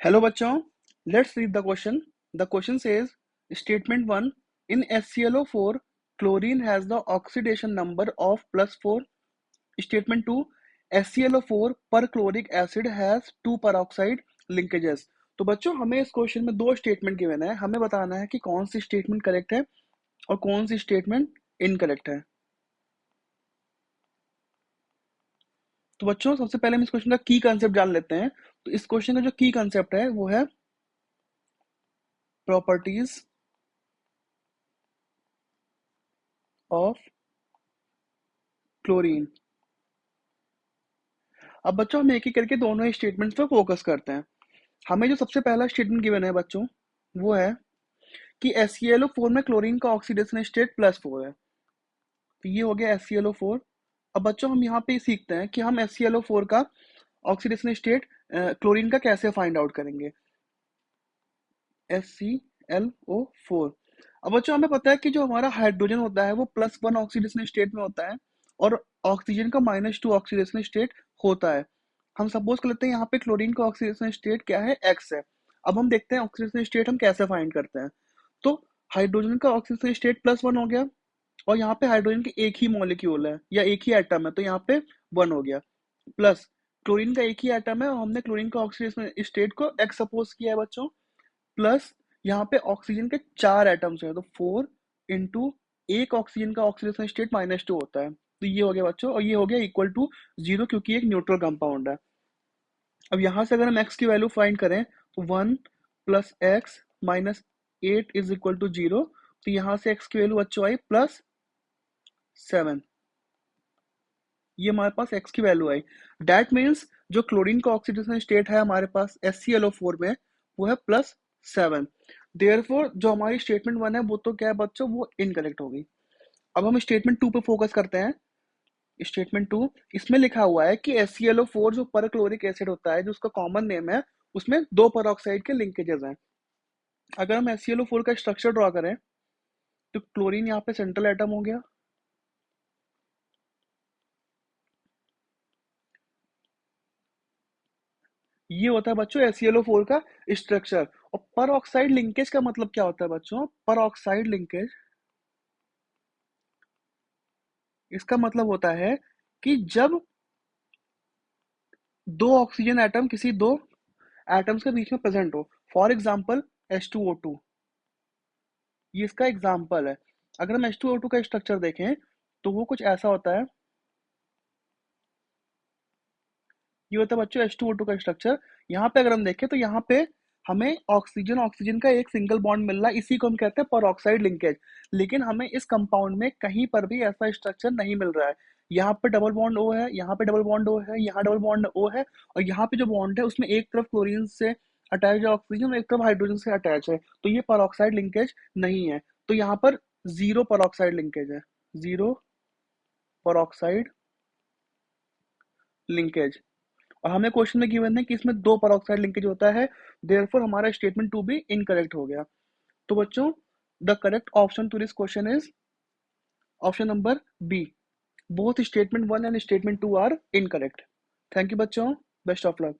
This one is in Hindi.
Hello बच्चों, let's read the question. The question says, statement 1, in HClO4, chlorine has the oxidation number of +4. Statement 2, HClO4 perchloric acid has 2 peroxide linkages. तो बच्चों हमें इस क्वेश्चन में दो स्टेटमेंट गिवन है, हमें बताना है कि कौन सी स्टेटमेंट करेक्ट है और कौन सी स्टेटमेंट इनकरेक्ट है। तो बच्चों सबसे पहले हम इस क्वेश्चन का की कंसेप्ट जान लेते हैं। तो इस क्वेश्चन का जो की कंसेप्ट है वो है प्रॉपर्टीज ऑफ क्लोरीन। अब बच्चों हम एक एक करके दोनों ही स्टेटमेंट्स पे फोकस करते हैं। हमें जो सबसे पहला स्टेटमेंट गिवन है बच्चों वो है कि HClO4 में क्लोरीन का ऑक्सीडेशन स्टेट +4 है। तो ये हो गया HClO4। अब बच्चों हम यहाँ पे सीखते हैं कि हम HClO4 का ऑक्सीडेशन स्टेट क्लोरीन का कैसे फाइंड आउट करेंगे। HClO4। अब बच्चों हमें पता है कि जो हमारा हाइड्रोजन होता है वो +1 ऑक्सीडेशन स्टेट में होता है और ऑक्सीजन का -2 ऑक्सीडेशन स्टेट होता है। हम सपोज कर लेते हैं यहाँ पे क्लोरीन का ऑक्सीडेशन स्टेट क्या है, X है। अब हम देखते हैं ऑक्सीडेशन स्टेट हम कैसे फाइंड करते हैं। तो हाइड्रोजन का ऑक्सीडेशन स्टेट +1 हो गया और यहाँ पे हाइड्रोजन की एक ही मॉलिक्यूल है या एक ही एटम है, तो यहाँ पे 1 हो गया। प्लस क्लोरीन का एक ही एटम है और हमने क्लोरीन का ऑक्सीडेशन स्टेट को X सपोज किया है बच्चों। प्लस यहाँ पे ऑक्सीजन के 4 एटम्स हैं, तो 4 इंटू एक ऑक्सीजन का ऑक्सीडेशन स्टेट -2 होता है। तो ये हो गया बच्चों, और ये हो गया इक्वल टू 0 क्योंकि एक न्यूट्रल कंपाउंड है। अब यहाँ से अगर हम x की वैल्यू फाइंड करें तो 1 plus x minus 8 is equal to 0। तो यहाँ से x की वैल्यू बच्चों आई +7। ये हमारे पास x की वैल्यू आई। दैट मीन्स जो क्लोरीन का ऑक्सीडेशन स्टेट है हमारे पास HClO4 में वो है +7। देयरफॉर जो हमारी स्टेटमेंट 1 है वो तो क्या है बच्चों, वो इनकरेक्ट होगी। अब हम स्टेटमेंट 2 पे फोकस करते हैं। स्टेटमेंट 2, इसमें लिखा हुआ है कि HClO4 जो परक्लोरिक एसिड होता है, जो उसका कॉमन नेम है, उसमें 2 पेरोक्साइड के लिंकेजेस हैं। अगर हम HClO4 का स्ट्रक्चर ड्रॉ करें तो क्लोरीन यहाँ पे सेंट्रल एटम हो गया, ये होता है बच्चों HClO4 का स्ट्रक्चर। और पर ऑक्साइड लिंकेज का मतलब क्या होता है बच्चों, पर ऑक्साइड लिंकेज इसका मतलब होता है कि जब दो ऑक्सीजन एटम किसी दो एटम्स के बीच में प्रेजेंट हो। फॉर एग्जांपल H2O2, ये इसका एग्जांपल है। अगर हम H2O2 का स्ट्रक्चर देखें तो वो कुछ ऐसा होता है, ये होता है बच्चों H2O2 का स्ट्रक्चर। यहाँ पे अगर हम देखें तो यहाँ पे हमें ऑक्सीजन ऑक्सीजन का एक सिंगल बॉन्ड मिल रहा है, इसी को हम कहते हैं परऑक्साइड लिंकेज। लेकिन हमें इस कंपाउंड में कहीं पर भी ऐसा स्ट्रक्चर नहीं मिल रहा है। यहाँ पे डबल बॉन्ड O है, यहाँ पे डबल बॉन्ड O है, यहाँ डबल बॉन्ड O है, और यहाँ पे जो बॉन्ड है उसमें एक तरफ क्लोरीन से अटैच है ऑक्सीजन और एक तरफ हाइड्रोजन से अटैच है, तो ये परऑक्साइड लिंकेज नहीं है। तो यहाँ पर जीरो परऑक्साइड लिंकेज है, जीरो परऑक्साइड लिंकेज। और हमें क्वेश्चन में गिवन है कि इसमें 2 पेरोक्साइड लिंकेज होता है, देयरफॉर हमारा स्टेटमेंट 2 भी इनकरेक्ट हो गया। तो बच्चों the correct option to this question is option number B. Both statement 1 and statement 2 are incorrect. Thank you बच्चों, बेस्ट ऑफ लक।